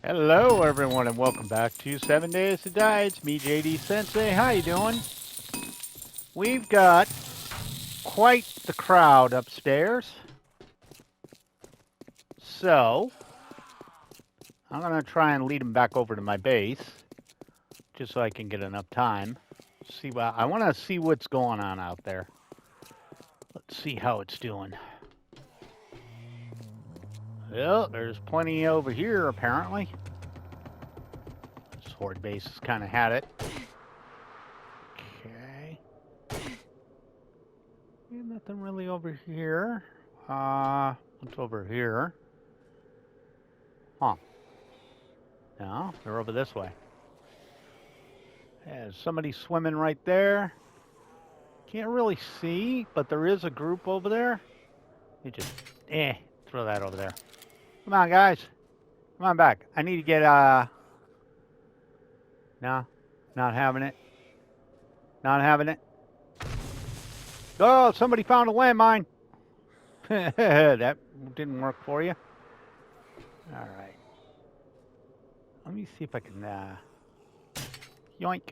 Hello, everyone, and welcome back to 7 Days to Die. It's me, JD Sensei. How you doing? We've got quite the crowd upstairs, so I'm gonna try and lead them back over to my base, just so I can get enough time. See what I want to see what's going on out there. Let's see how it's doing. Well, there's plenty over here apparently. This horde base has kind of had it. Okay. Nothing really over here. What's over here? Huh. No, they're over this way. There's somebody swimming right there. Can't really see, but there is a group over there. You just, throw that over there. Come on, guys. Come on back. I need to get, no, not having it. Not having it. Oh, somebody found a landmine. That didn't work for you. All right. Let me see if I can, yoink.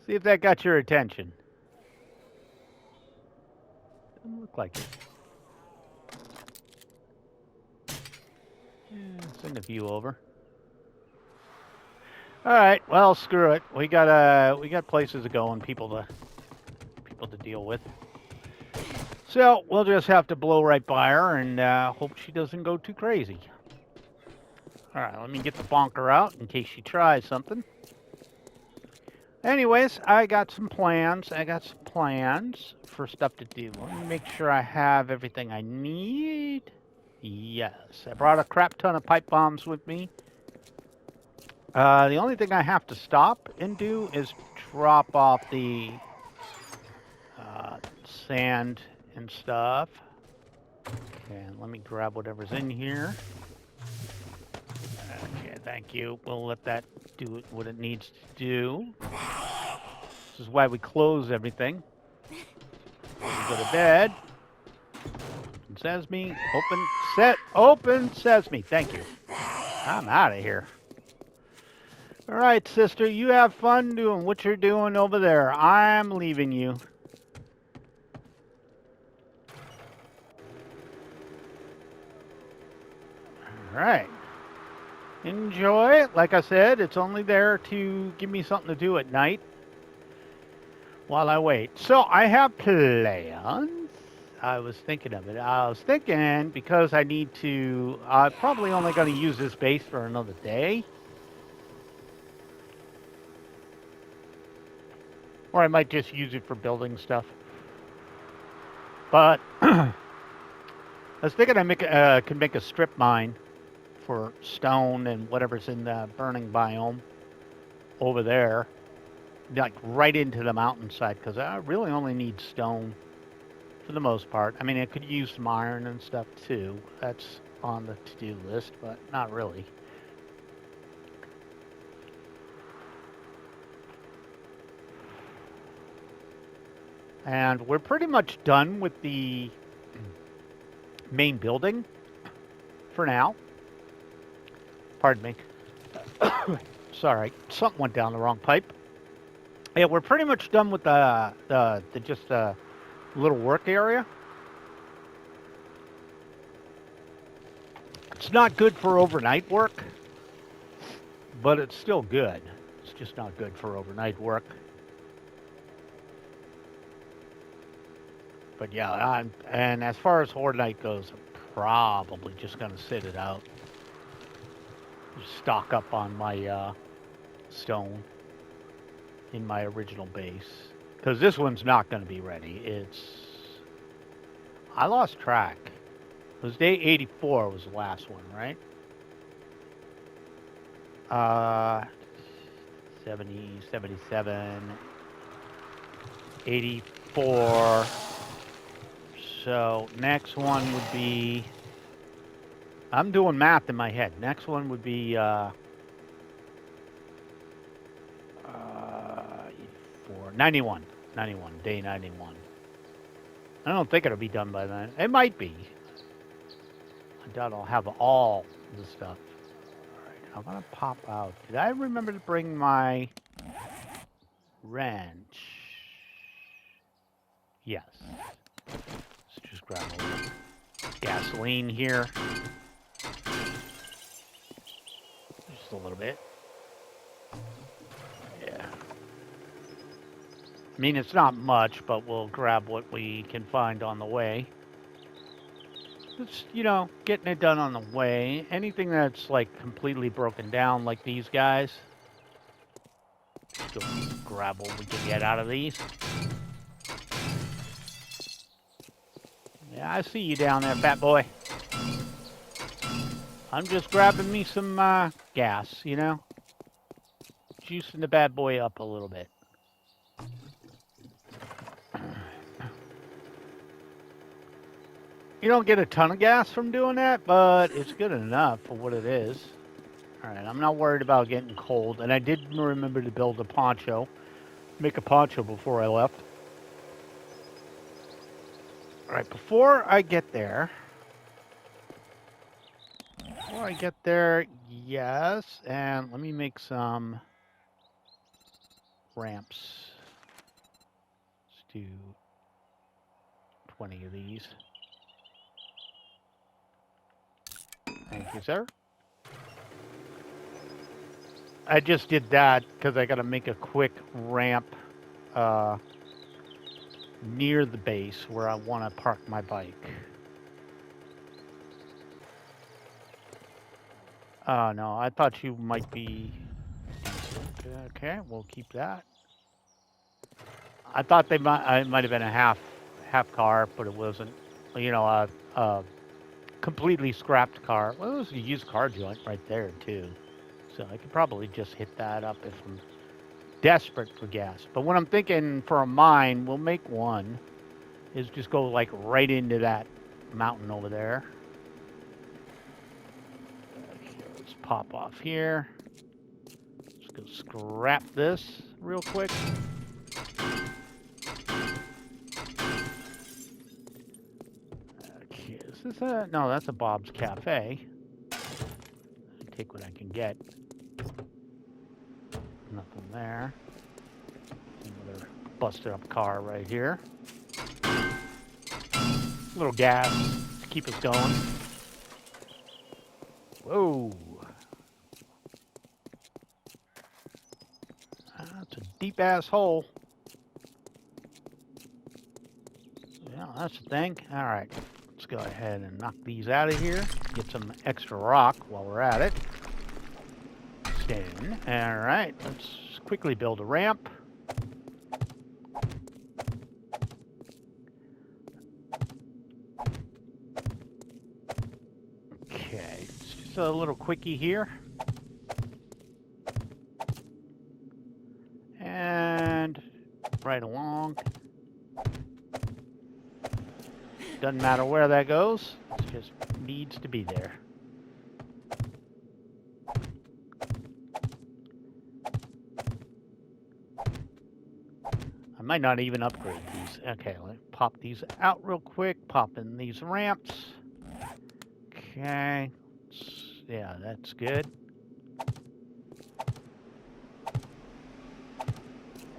See if that got your attention. Doesn't look like it. Send a few over. All right. Well, screw it. We got places to go and people to deal with. So we'll just have to blow right by her and hope she doesn't go too crazy. All right. Let me get the bonker out in case she tries something. Anyways, I got some plans. For stuff to do. Let me make sure I have everything I need. Yes, I brought a crap ton of pipe bombs with me. The only thing I have to stop and do is drop off the sand and stuff. Okay, and let me grab whatever's in here. Okay, thank you. We'll let that do what it needs to do. This is why we close everything. We go to bed. Open sesame. Open sesame. Thank you. I'm out of here. All right, sister, you have fun doing what you're doing over there. I'm leaving you. All right. Enjoy it. Like I said, it's only there to give me something to do at night while I wait. So I have plans. I was thinking of it. I was thinking because I need to, I'm probably only going to use this base for another day. Or I might just use it for building stuff. But I was thinking I could make a strip mine for stone and whatever's in the burning biome over there. Like right into the mountainside, because I really only need stone for the most part. I mean, I could use some iron and stuff too. That's on the to-do list, but not really. And we're pretty much done with the main building for now. Pardon me. Sorry, something went down the wrong pipe. Yeah, we're pretty much done with the just little work area. It's not good for overnight work, but it's still good. It's just not good for overnight work. But yeah, and as far as Horde Night goes, I'm probably just going to sit it out. Just stock up on my stone in my original base. Because this one's not going to be ready. I lost track. It was day 84 was the last one, right? 70, 77, 84. So next one would be, I'm doing math in my head. Next one would be 91. 91, day 91. I don't think it'll be done by then. It might be. I doubt I'll have all the stuff. Alright, I'm gonna pop out. Did I remember to bring my wrench? Yes. Let's just grab a little gasoline here. Just a little bit. Yeah. I mean, it's not much, but we'll grab what we can find on the way. It's, you know, getting it done on the way. Anything that's, like, completely broken down, like these guys, just go grab what we can get out of these. Yeah, I see you down there, fat boy. I'm just grabbing me some gas, you know? Juicing the bad boy up a little bit. You don't get a ton of gas from doing that, but it's good enough for what it is. Alright, I'm not worried about getting cold, and I did remember to build a poncho. Make a poncho before I left. Alright, before I get there, yes, and let me make some ramps. Let's do 20 of these. Thank you, sir. I just did that because I got to make a quick ramp near the base where I want to park my bike. Oh, no, I thought you might be... Okay, we'll keep that. I thought it might have been a half car, but it wasn't. You know, a completely scrapped car. Well, it was a used car joint right there, too. So I could probably just hit that up if I'm desperate for gas. But what I'm thinking for a mine, we'll make one, is just go like right into that mountain over there. Okay, let's pop off here. Let's go scrap this real quick. Okay, is this a... No, that's a Bob's Cafe. Take what I can get. Nothing there. Another busted up car right here. A little gas to keep us going. Whoa. That's a deep ass hole. Yeah, that's the thing. All right. Let's go ahead and knock these out of here. Get some extra rock while we're at it. Stone. All right. Let's quickly build a ramp. Okay. It's just a little quickie here. And right along. Doesn't matter where that goes. It just needs to be there. I might not even upgrade these. Okay, let me pop these out real quick. Pop in these ramps. Okay. Yeah, that's good.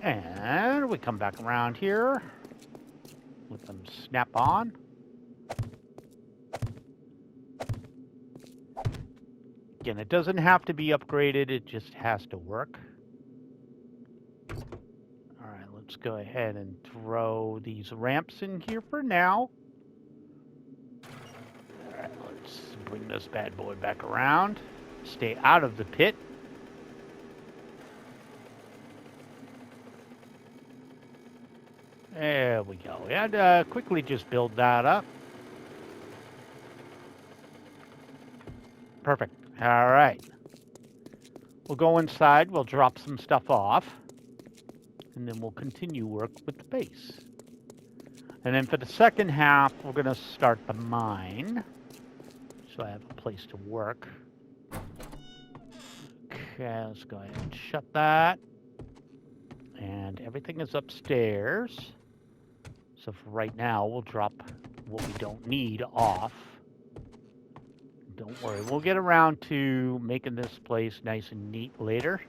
And we come back around here. Let them snap on. Again, it doesn't have to be upgraded. It just has to work. All right, let's go ahead and throw these ramps in here for now. All right, let's bring this bad boy back around. Stay out of the pit. There we go. And quickly just build that up. Perfect. All right. We'll go inside. We'll drop some stuff off. And then we'll continue work with the base. And then for the second half, we're going to start the mine. So I have a place to work. Okay, let's go ahead and shut that. And everything is upstairs. So for right now, we'll drop what we don't need off. don't worry. We'll get around to making this place nice and neat later.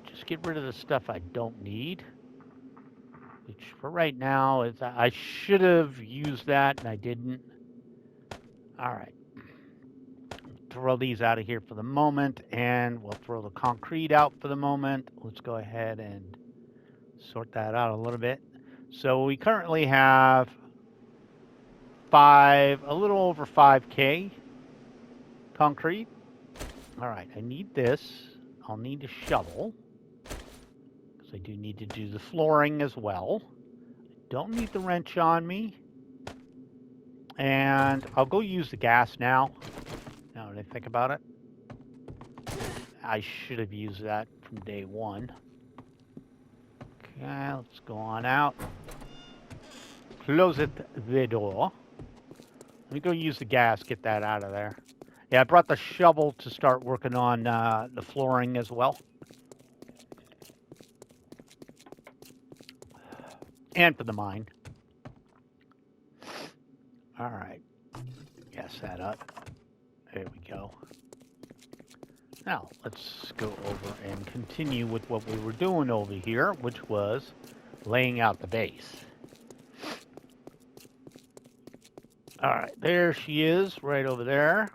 Just get rid of the stuff I don't need. Which for right now is I should have used that and I didn't. All right. Throw these out of here for the moment, and we'll throw the concrete out for the moment. Let's go ahead and sort that out a little bit. So we currently have a little over 5K concrete. All right, I need this. I'll need a shovel because I do need to do the flooring as well. Don't need the wrench on me. And I'll go use the gas now. Now that I think about it. I should have used that from day one. Okay, let's go on out. Close the door. Let me go use the gas, get that out of there. Yeah, I brought the shovel to start working on the flooring as well. And for the mine. All right. Gas that up. There we go. Now, let's go over and continue with what we were doing over here, which was laying out the base. All right, there she is, right over there.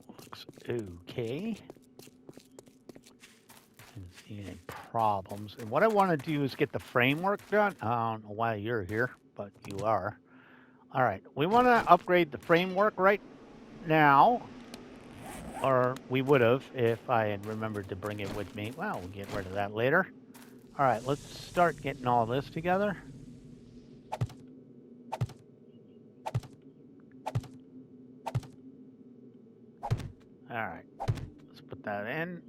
Looks okay. Didn't see any problems. And what I want to do is get the framework done. I don't know why you're here, but you are. All right, we want to upgrade the framework right now. Or we would have if I had remembered to bring it with me. Well, we'll get rid of that later. All right, let's start getting all this together. All right, let's put that in.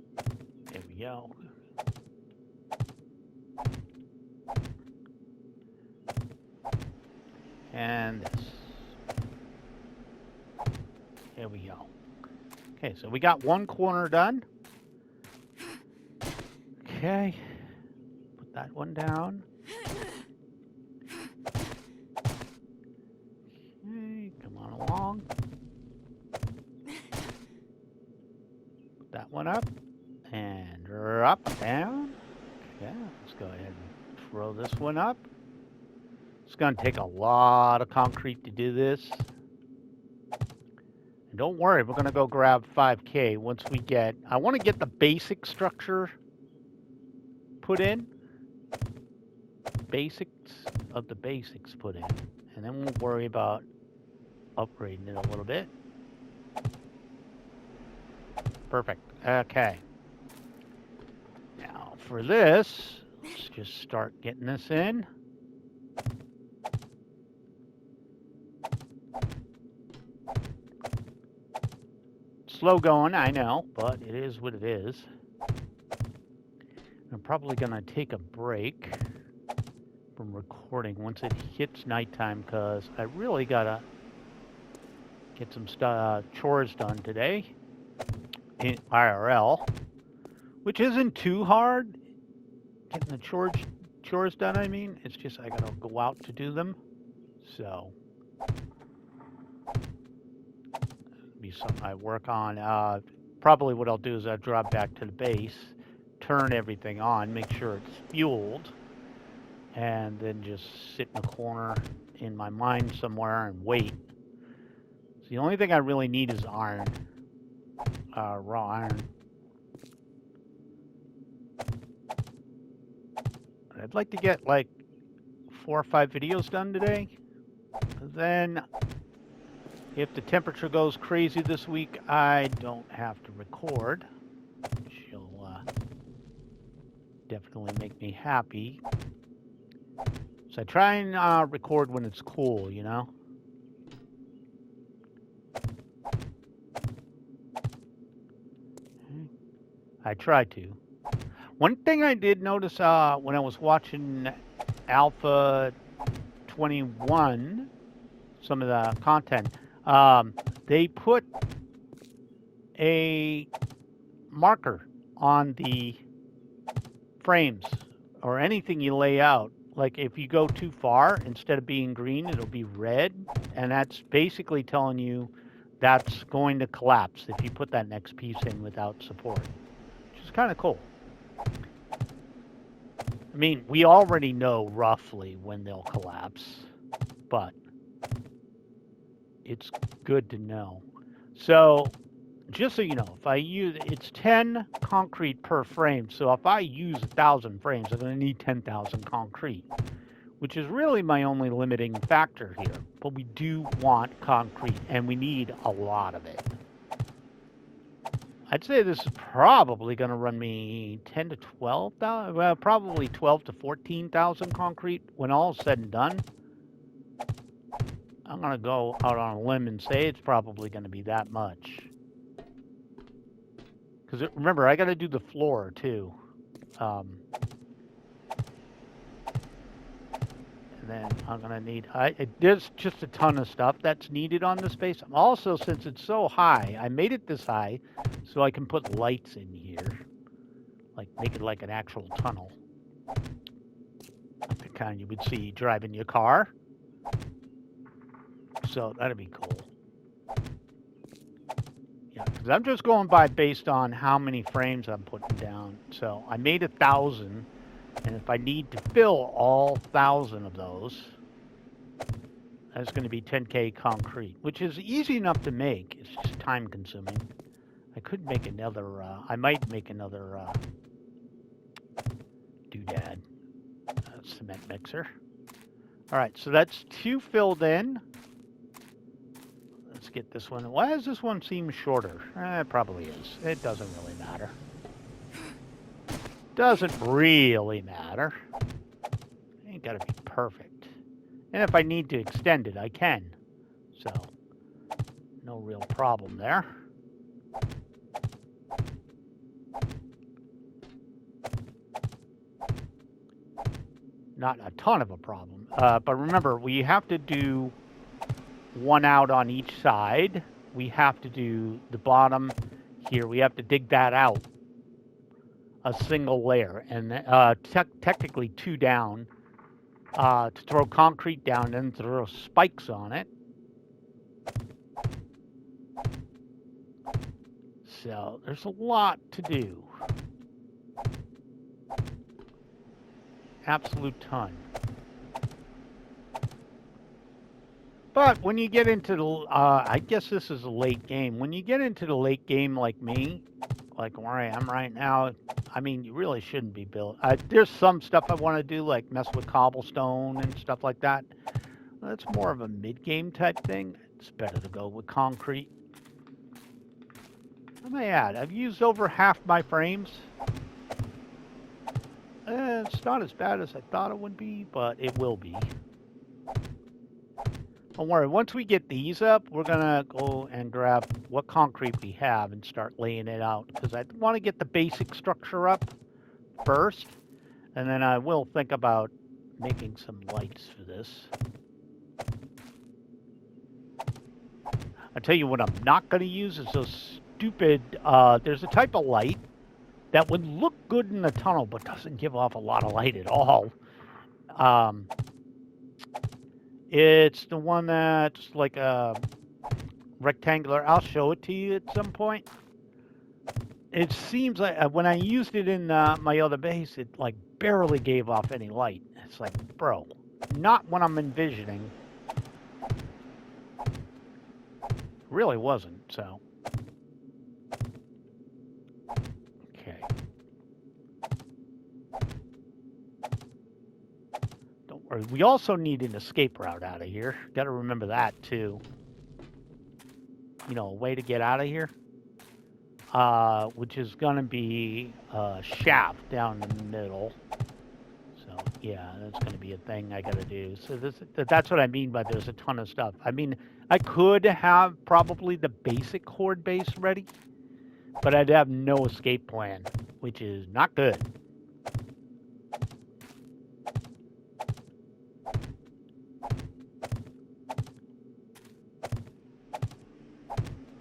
There we go. And this. There we go. Okay, so we got one corner done. Okay, put that one down. Okay, come on along. Put that one up and drop down. Okay, let's go ahead and throw this one up. It's going to take a lot of concrete to do this. And don't worry, we're going to go grab 5K once we get... I want to get the basic structure put in. Basics of the basics put in. And then we'll worry about upgrading it a little bit. Perfect. Okay. Now for this, let's just start getting this in. Slow going, I know, but it is what it is. I'm probably going to take a break from recording once it hits nighttime because I really got to get some chores done today in IRL, which isn't too hard. Getting the chores done, I mean. It's just I got to go out to do them. So... be something I work on. Probably what I'll do is I'll drop back to the base, turn everything on, make sure it's fueled, and then just sit in a corner in my mine somewhere and wait. So the only thing I really need is iron, raw iron. I'd like to get like 4 or 5 videos done today. Then if the temperature goes crazy this week, I don't have to record, which will definitely make me happy. So I try and record when it's cool, you know? I try to. One thing I did notice when I was watching Alpha 21, some of the content, they put a marker on the frames or anything you lay out Like if you go too far, instead of being green, it'll be red. And that's basically telling you that's going to collapse if you put that next piece in without support, which is kind of cool. I mean, we already know roughly when they'll collapse, but it's good to know. So just so you know, if I use, it's 10 concrete per frame. So if I use 1,000 frames, I'm going to need 10,000 concrete, which is really my only limiting factor here. But we do want concrete, and we need a lot of it. I'd say this is probably going to run me 10 to 12,000, well, probably 12 to 14,000 concrete when all is said and done. I'm going to go out on a limb and say it's probably going to be that much. Because remember, I got to do the floor too. And then I'm going to need, there's just a ton of stuff that's needed on this base. Also, since it's so high, I made it this high so I can put lights in here. Like, make it like an actual tunnel. Like the kind you would see driving your car. So that'd be cool. Yeah, because I'm just going by based on how many frames I'm putting down. So I made 1,000, and if I need to fill all 1,000 of those, that's going to be 10K concrete, which is easy enough to make. It's just time consuming. I could make another, I might make another doodad cement mixer. All right, so that's 2 filled in. Let's get this one. Why does this one seem shorter? It probably is. It doesn't really matter. Doesn't really matter. Ain't gotta be perfect. And if I need to extend it, I can. So, no real problem there. Not a ton of a problem. But remember, we have to do one out on each side. We have to do the bottom here. We have to dig that out. A single layer. And technically 2 down. To throw concrete down and throw spikes on it. So there's a lot to do. Absolute ton. But when you get into the, I guess this is a late game. When you get into the late game like me, like where I am right now, I mean, you really shouldn't be built. There's some stuff I want to do, like mess with cobblestone and stuff like that. That's more of a mid-game type thing. It's better to go with concrete. What may I add? I've used over half my frames. It's not as bad as I thought it would be, but it will be. Don't worry, once we get these up, we're going to go and grab what concrete we have and start laying it out. Because I want to get the basic structure up first. And then I will think about making some lights for this. I'll tell you what I'm not going to use is those stupid, there's a type of light that would look good in the tunnel, but doesn't give off a lot of light at all. It's the one that's like a rectangular. I'll show it to you at some point. It seems like when I used it in my other base, it like barely gave off any light. It's like, bro, not what I'm envisioning. Really wasn't, so. Okay. Don't worry. We also need an escape route out of here. Got to remember that, too. You know, a way to get out of here. Which is going to be a shaft down the middle. So, yeah, that's going to be a thing I got to do. So that's what I mean by there's a ton of stuff. I mean, I could have probably the basic horde base ready, but I'd have no escape plan, which is not good.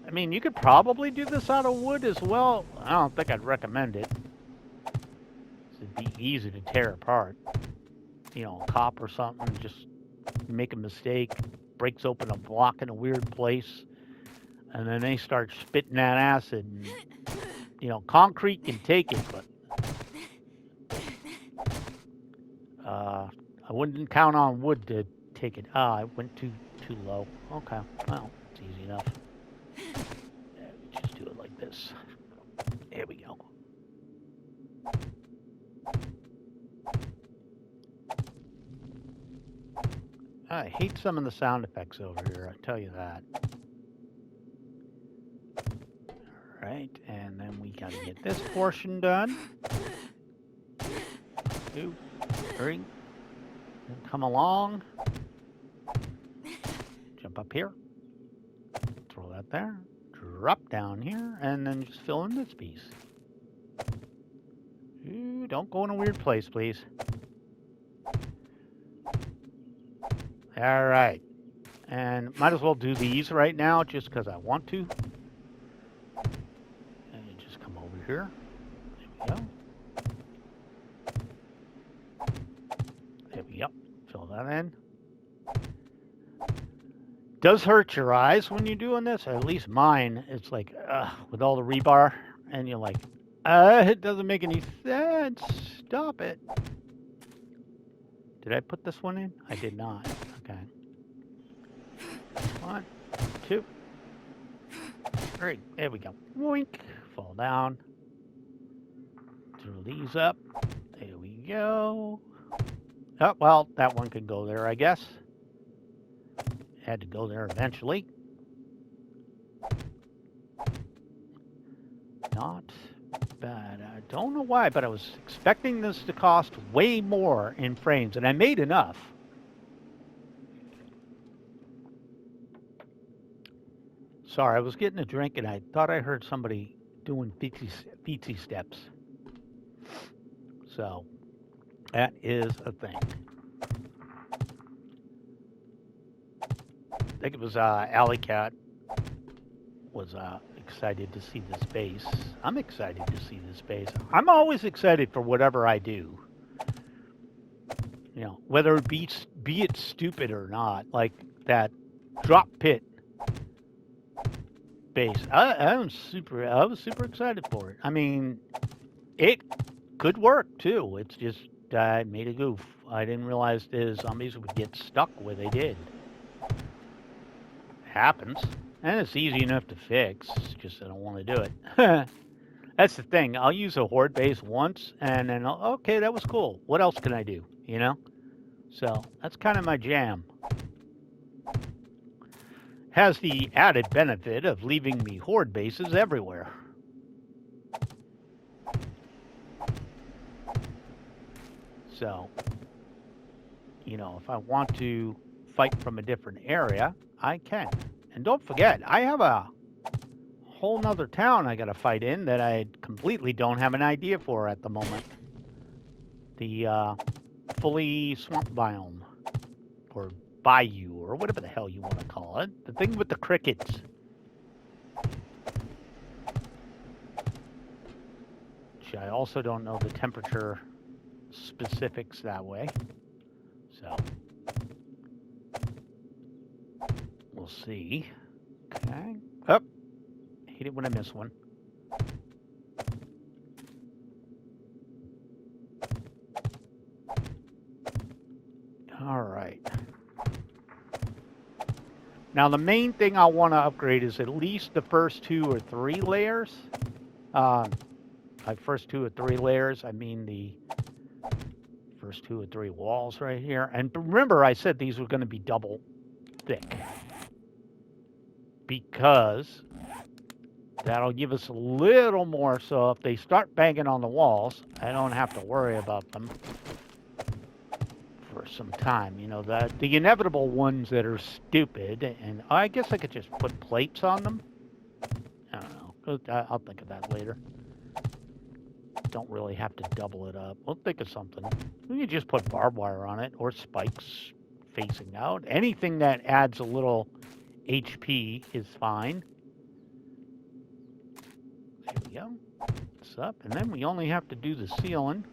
I mean, you could probably do this out of wood as well. I don't think I'd recommend it. It'd be easy to tear apart. you know, a cop or something, just make a mistake, breaks open a block in a weird place, and then they start spitting that acid. And, you know, concrete can take it, but I wouldn't count on wood to take it. Ah, I went too low. Okay, well, it's easy enough. Yeah, just do it like this. There we go. I hate some of the sound effects over here, I tell you that. Alright, and then we gotta get this portion done. 2, 3. And come along. Jump up here. Throw that there. Drop down here, and then just fill in this piece. Ooh, don't go in a weird place, please. All right. And might as well do these right now just because I want to. And you just come over here. There we go. There we go. Fill that in. Does hurt your eyes when you're doing this, or at least mine. It's like, with all the rebar, and you're like, it doesn't make any sense. Stop it. Did I put this one in? I did not. Okay. 1, 2, 3. There we go. Wink. Fall down. Throw these up. There we go. Oh, well, that one can go there, I guess. Had to go there eventually. Not bad. I don't know why, but I was expecting this to cost way more in frames, and I made enough. Sorry, I was getting a drink, and I thought I heard somebody doing feetsy steps. So, that is a thing. I think it was Alley Cat was excited to see this base. I'm excited to see this base. I'm always excited for whatever I do. You know, whether it be it stupid or not, like that drop pit base. I was super excited for it. I mean, it could work too. It's just I made a goof. I didn't realize the zombies would get stuck where they did. It happens. And it's easy enough to fix, it's just I don't want to do it. That's the thing. I'll use a horde base once, and then, okay, that was cool. What else can I do, you know? So, that's kind of my jam. Has the added benefit of leaving me horde bases everywhere. So, you know, if I want to fight from a different area, I can. And don't forget, I have a whole nother town I gotta fight in that I completely don't have an idea for at the moment. The fully swamp biome, or bayou, or whatever the hell you want to call it. The thing with the crickets. Which I also don't know the temperature specifics that way. So we'll see. Okay. Oh, hate it when I miss one. All right. Now the main thing I want to upgrade is at least the first 2 or 3 layers. By first 2 or 3 layers, I mean the first 2 or 3 walls right here. And remember, I said these were going to be double thick, because that'll give us a little more, so if they start banging on the walls, I don't have to worry about them for some time. You know, the inevitable ones that are stupid, and I guess I could just put plates on them. I don't know. I'll think of that later. Don't really have to double it up. We'll think of something. We can just put barbed wire on it, or spikes facing out. Anything that adds a little HP is fine. There we go. It's up, and then we only have to do the ceiling.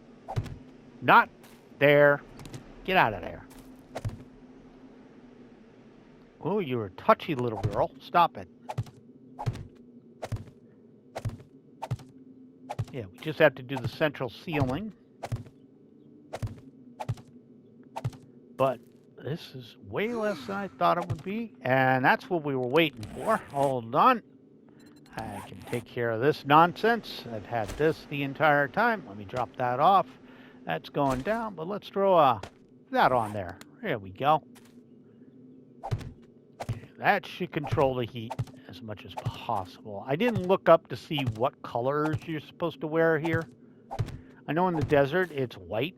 Not there. Get out of there. Oh, you're a touchy little girl. Stop it. Yeah, we just have to do the central ceiling. But this is way less than I thought it would be. And that's what we were waiting for. Hold on. I can take care of this nonsense. I've had this the entire time. Let me drop that off. That's going down, but let's throw that on there. There we go. Okay, that should control the heat as much as possible. I didn't look up to see what colors you're supposed to wear here. I know in the desert it's white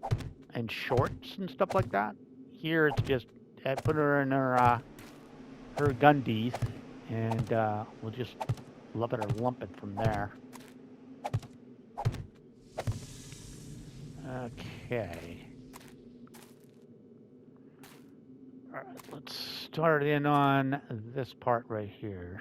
and shorts and stuff like that. Here it's just, I put her in her gundies, and we'll just love it or lump it from there. Okay. All right, let's start in on this part right here.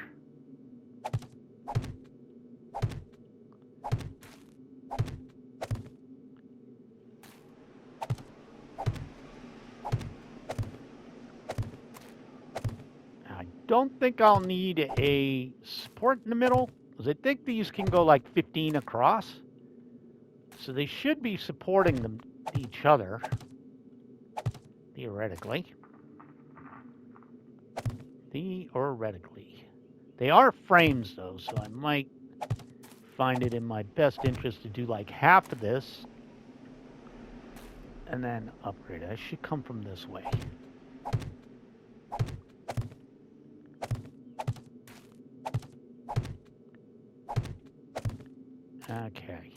I don't think I'll need a support in the middle, because I think these can go like 15 across. So they should be supporting them each other, theoretically. Theoretically. They are frames, though, so I might find it in my best interest to do like half of this and then upgrade it. I should come from this way. Okay.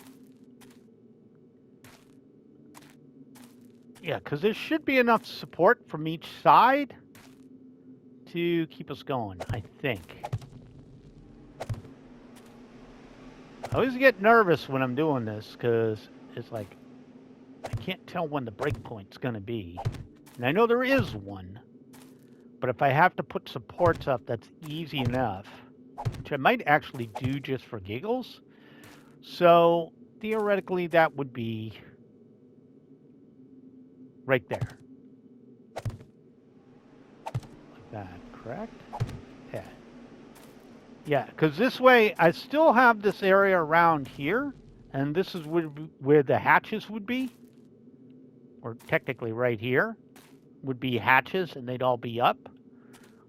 Yeah, because there should be enough support from each side to keep us going, I think. I always get nervous when I'm doing this because it's like I can't tell when the breakpoint's going to be. And I know there is one, but if I have to put supports up, that's easy enough, which I might actually do just for giggles. So theoretically, that would be right there. Like that, correct? Yeah. Yeah, because this way I still have this area around here, and this is where the hatches would be. Or technically right here would be hatches, and they'd all be up.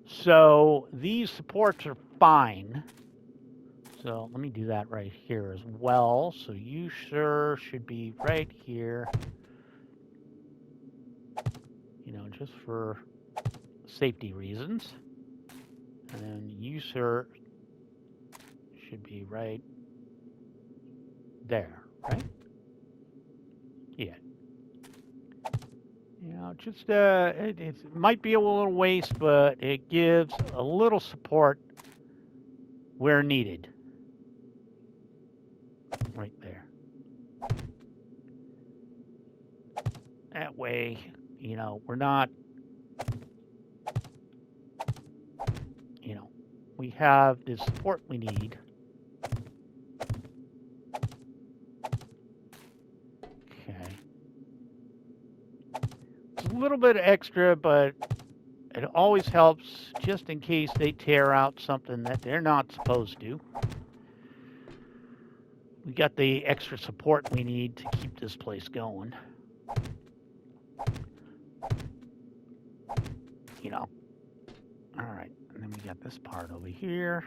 So these supports are fine. So let me do that right here as well. So you, sir, should be right here. You know, just for safety reasons. And then you, sir, should be right there, right? Yeah. You know, just it might be a little waste, but it gives a little support where needed. Right there. That way, you know, we're not, you know, we have the support we need. Okay. It's a little bit extra, but it always helps just in case they tear out something that they're not supposed to. We got the extra support we need to keep this place going. You know. All right. And then we got this part over here.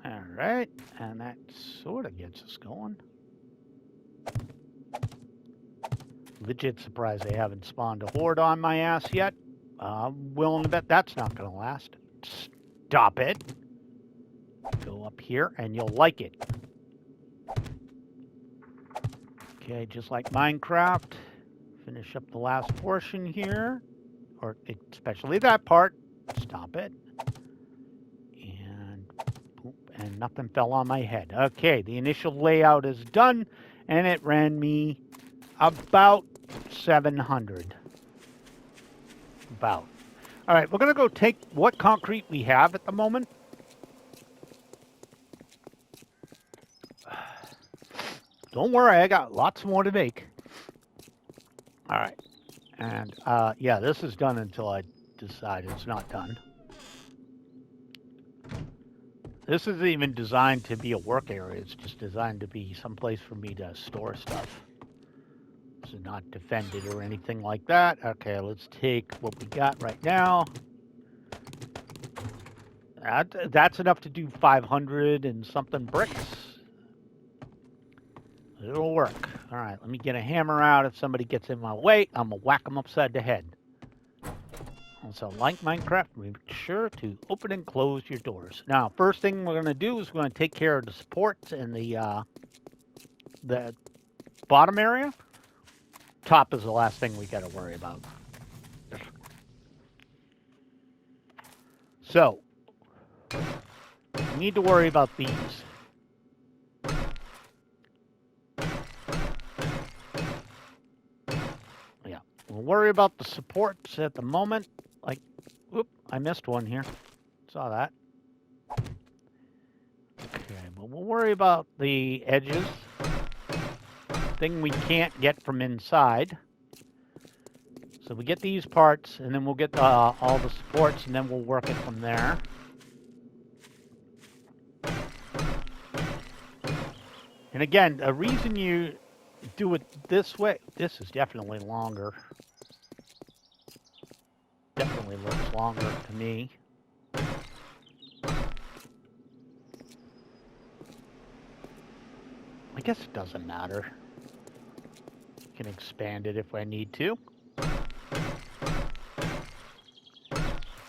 All right. And that sort of gets us going. Legit surprised they haven't spawned a horde on my ass yet. I'm willing to bet that's not going to last. Stop it. Go up here and you'll like it. Okay, just like Minecraft. Finish up the last portion here. Or especially that part. Stop it. And boop, and nothing fell on my head. Okay, the initial layout is done. And it ran me about 700. About. All right, we're going to go take what concrete we have at the moment. Don't worry, I got lots more to make. All right. And yeah, this is done until I decide it's not done. This isn't even designed to be a work area. It's just designed to be someplace for me to store stuff. This is not defended or anything like that. Okay, let's take what we got right now. That's enough to do 500 and something bricks. It'll work. All right, let me get a hammer out. If somebody gets in my way, I'm going to whack them upside the head. Also, like Minecraft, make sure to open and close your doors. Now, first thing we're going to do is we're going to take care of the supports in the bottom area. Top is the last thing we got to worry about. So, we need to worry about these. Yeah, we'll worry about the supports at the moment. Like, whoop, I missed one here. Saw that. Okay, but we'll worry about the edges. Thing we can't get from inside. So we get these parts, and then we'll get all the supports, and then we'll work it from there. And again, the reason you do it this way, this is definitely longer. Definitely looks longer to me. I guess it doesn't matter. I can expand it if I need to.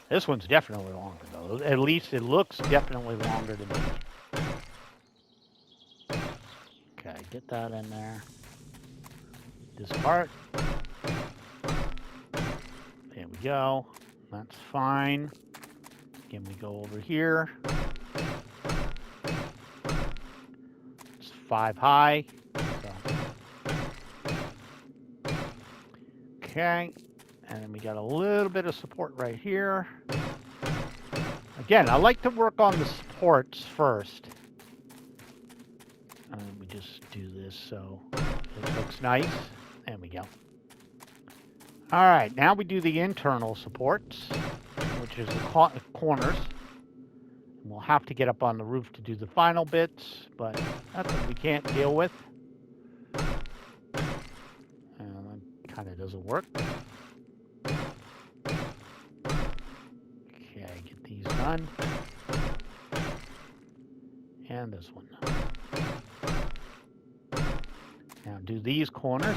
This one's definitely longer, though. At least it looks definitely longer to me. Okay, get that in there. This part. There we go. That's fine. Again, we go over here. It's 5 high. So. Okay. And then we got a little bit of support right here. Again, I like to work on the supports first. And we just do this so it looks nice. There we go. All right, now we do the internal supports, which is the corners. We'll have to get up on the roof to do the final bits, but that's what we can't deal with. And that kind of doesn't work. Okay, get these done. And this one. Now do these corners.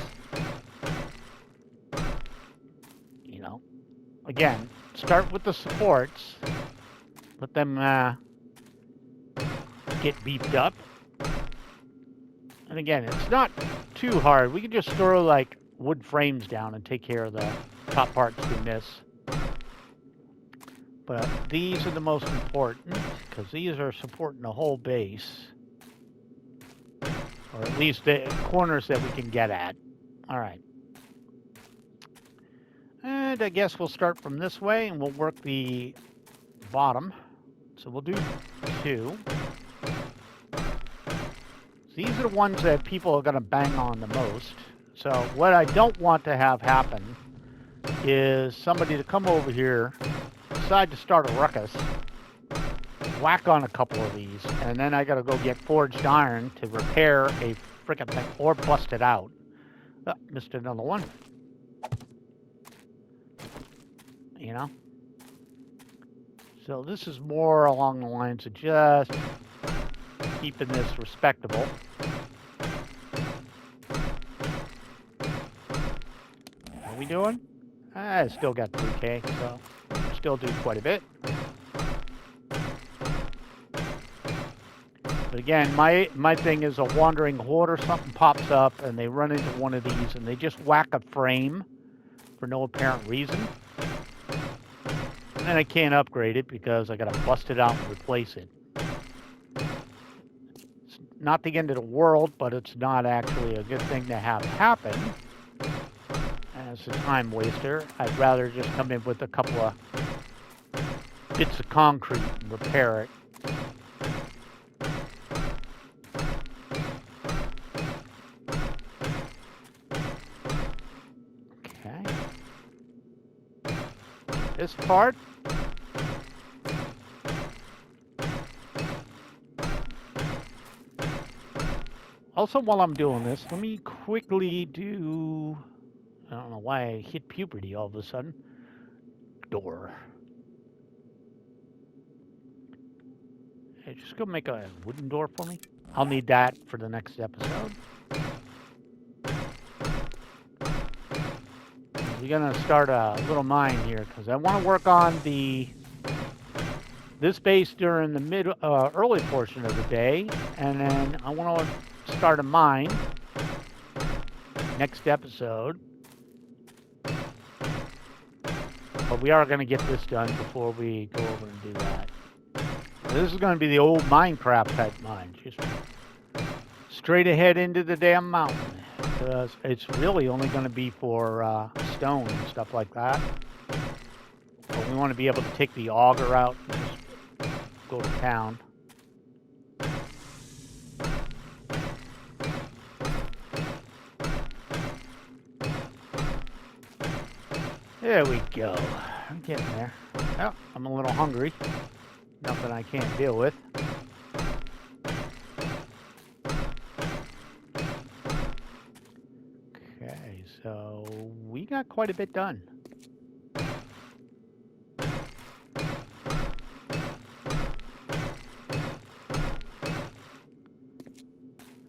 You know, again, start with the supports. Let them get beefed up. And again, it's not too hard. We can just throw like wood frames down and take care of the top parts we miss. But these are the most important because these are supporting the whole base. Or at least the corners that we can get at. All right. And I guess we'll start from this way and we'll work the bottom. So we'll do 2. These are the ones that people are going to bang on the most. So what I don't want to have happen is somebody to come over here, decide to start a ruckus, whack on a couple of these, and then I got to go get forged iron to repair a frickin' thing or bust it out. Oh, missed another one. You know? So this is more along the lines of just keeping this respectable. How are we doing? I still got 3K, so still do quite a bit. But again, my thing is a wandering horde or something pops up and they run into one of these and they just whack a frame for no apparent reason. And then I can't upgrade it because I got to bust it out and replace it. It's not the end of the world, but it's not actually a good thing to have happen. As a time waster, I'd rather just come in with a couple of bits of concrete and repair it. this part. Also, while I'm doing this, let me quickly do... I don't know why I hit puberty all of a sudden. Door. Hey, just go make a wooden door for me. I'll need that for the next episode. We're gonna start a little mine here because I want to work on this base during the early portion of the day, and then I want to start a mine next episode. But we are going to get this done before we go over and do that. This is going to be the old Minecraft type mine, just straight ahead into the damn mountain. Because it's really only going to be for stone and stuff like that. But we want to be able to take the auger out and just go to town. There we go. I'm getting there. Oh, I'm a little hungry. Nothing I can't deal with. Okay, so we got quite a bit done.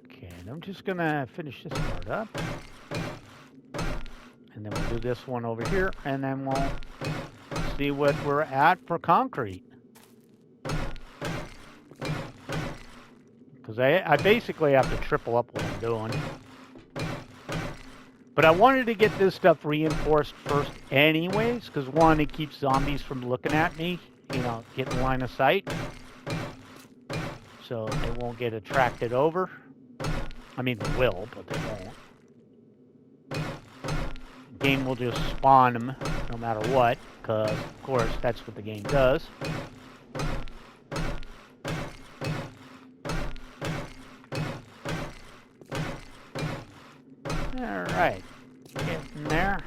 Okay, and I'm just gonna finish this part up. And then we'll do this one over here, and then we'll see what we're at for concrete. Because I basically have to triple up what I'm doing. But I wanted to get this stuff reinforced first anyways, because one, it keeps zombies from looking at me, you know, getting line of sight. So they won't get attracted over. I mean, they will, but they won't. The game will just spawn them no matter what, because, of course, that's what the game does. Alright, getting there.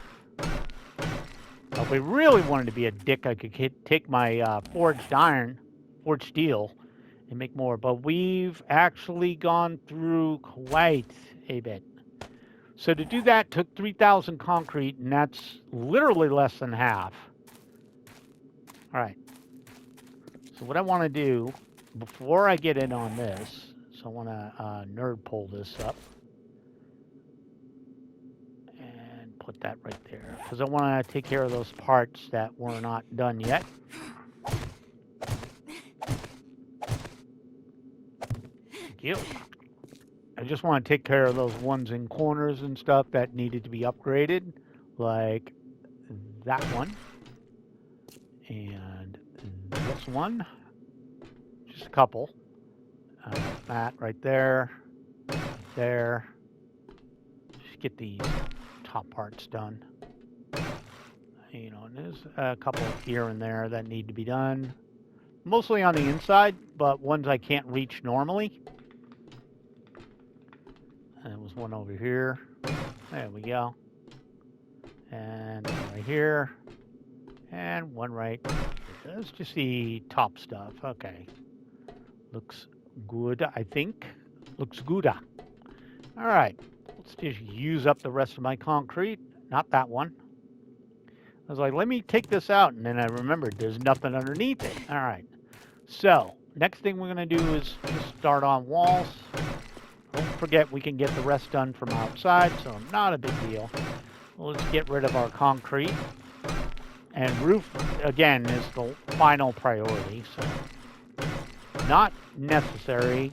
If we really wanted to be a dick, I could take my forged iron, forged steel, and make more. But we've actually gone through quite a bit. So to do that took 3,000 concrete, and that's literally less than half. Alright. So what I want to do, before I get in on this, so I want to nerd pull this up. And put that right there. Because I want to take care of those parts that were not done yet. Thank you. I just want to take care of those ones in corners and stuff that needed to be upgraded. Like that one. And this one. Just a couple. That right there. Right there. Just get these top parts done. You know, and there's a couple here and there that need to be done. Mostly on the inside, but ones I can't reach normally. And there was one over here. There we go. And one right here. And one right here. That's just the top stuff. Okay. Looks good, I think. Looks good. All right. Let's just use up the rest of my concrete. Not that one. I was like, let me take this out. And then I remembered there's nothing underneath it. All right. So, next thing we're going to do is just start on walls. Don't forget we can get the rest done from outside, so not a big deal. We'll just get rid of our concrete. And roof, again, is the final priority, so not necessary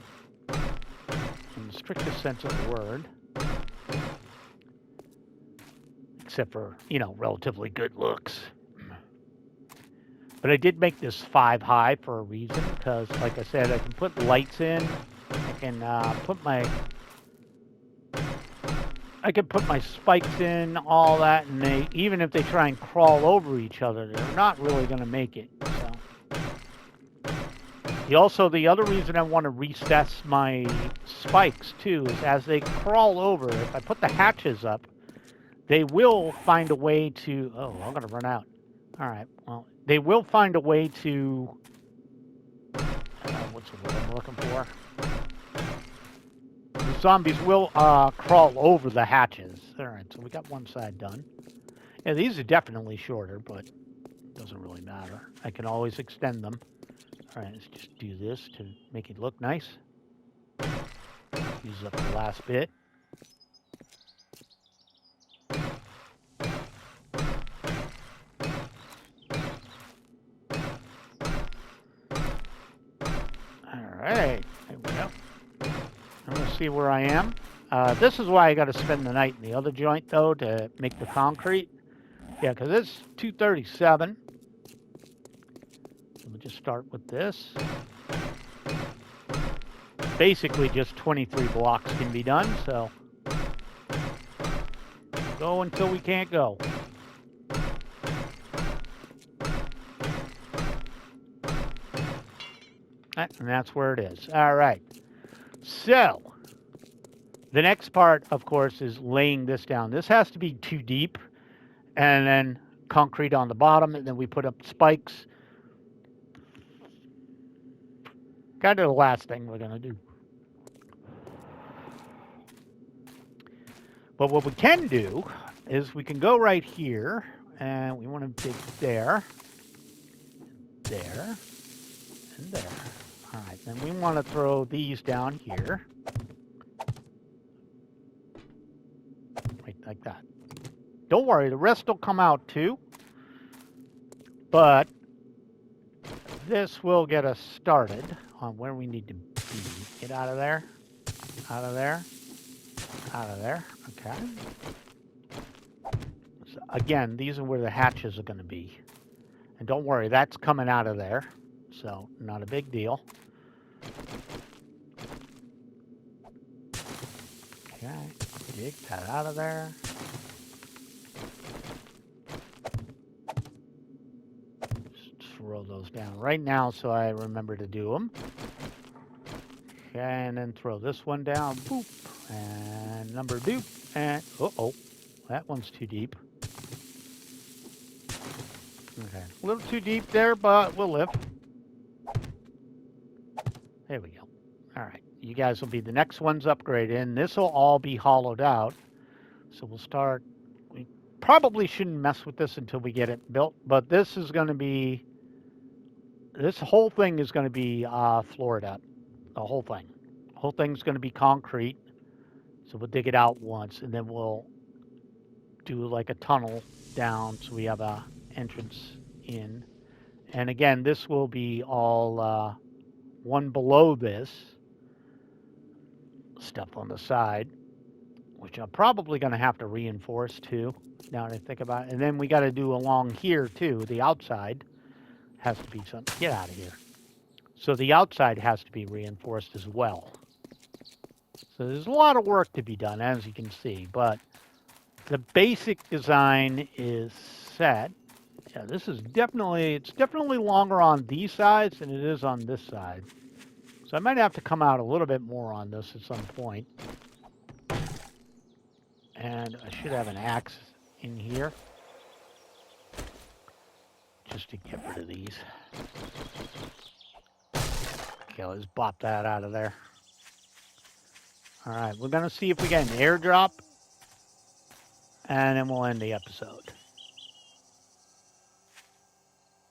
in the strictest sense of the word. Except for, you know, relatively good looks. But I did make this 5 high for a reason, because, like I said, I can put lights in. I can put my spikes in, all that, and they, even if they try and crawl over each other, they're not really going to make it. So, the other reason I want to recess my spikes too is as they crawl over, if I put the hatches up, they will find a way to. Oh, I'm going to run out. All right. Well, they will find a way to. What's the word I'm looking for? The zombies will crawl over the hatches. All right. So we got one side done. Yeah, these are definitely shorter, but it doesn't really matter. I can always extend them. All right. Let's just do this to make it look nice. Use up the last bit. Alright, there we go. I'm going to see where I am. This is why I got to spend the night in the other joint, though, to make the concrete. Yeah, because it's 237. So we'll just start with this. Basically, just 23 blocks can be done, so go until we can't go. And that's where it is. All right. So, the next part, of course, is laying this down. This has to be 2 deep, and then concrete on the bottom, and then we put up spikes. Kind of the last thing we're going to do. But what we can do is we can go right here, and we want to dig there, there, and there. All right, then we want to throw these down here. Right like that. Don't worry, the rest will come out too. But this will get us started on where we need to be. Get out of there, out of there, out of there. Okay. So again, these are where the hatches are going to be. And don't worry, that's coming out of there. So not a big deal. Okay, dig that out of there. Just throw those down right now so I remember to do them. Okay, and then throw this one down. Boop. And number doop. And, uh-oh, that one's too deep. Okay, a little too deep there, but we'll live. There we go. All right, you guys will be the next ones upgraded, and this will all be hollowed out. So we'll start. We probably shouldn't mess with this until we get it built, but this is going to be. This whole thing is going to be floored up. The whole thing. The whole thing's going to be concrete. So we'll dig it out once, and then we'll do like a tunnel down so we have a entrance in. And again, this will be all one below this stuff on the side, which I'm probably going to have to reinforce too, now that I think about it. And then we got to do along here too, the outside has to be some, get out of here. So the outside has to be reinforced as well. So there's a lot of work to be done, as you can see, but the basic design is set. Yeah, this is definitely, it's definitely longer on these sides than it is on this side. So I might have to come out a little bit more on this at some point. And I should have an axe in here, just to get rid of these. Okay, let's bop that out of there. All right, we're going to see if we get an airdrop, and then we'll end the episode.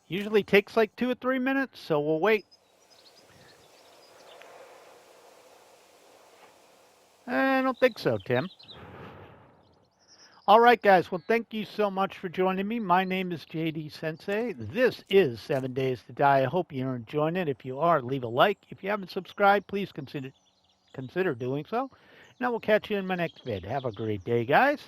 Usually takes like 2 or 3 minutes, so we'll wait. I don't think so, Tim. All right, guys. Well, thank you so much for joining me. My name is JD Sensei. This is 7 Days to Die. I hope you're enjoying it. If you are, leave a like. If you haven't subscribed, please consider doing so. And I will catch you in my next vid. Have a great day, guys.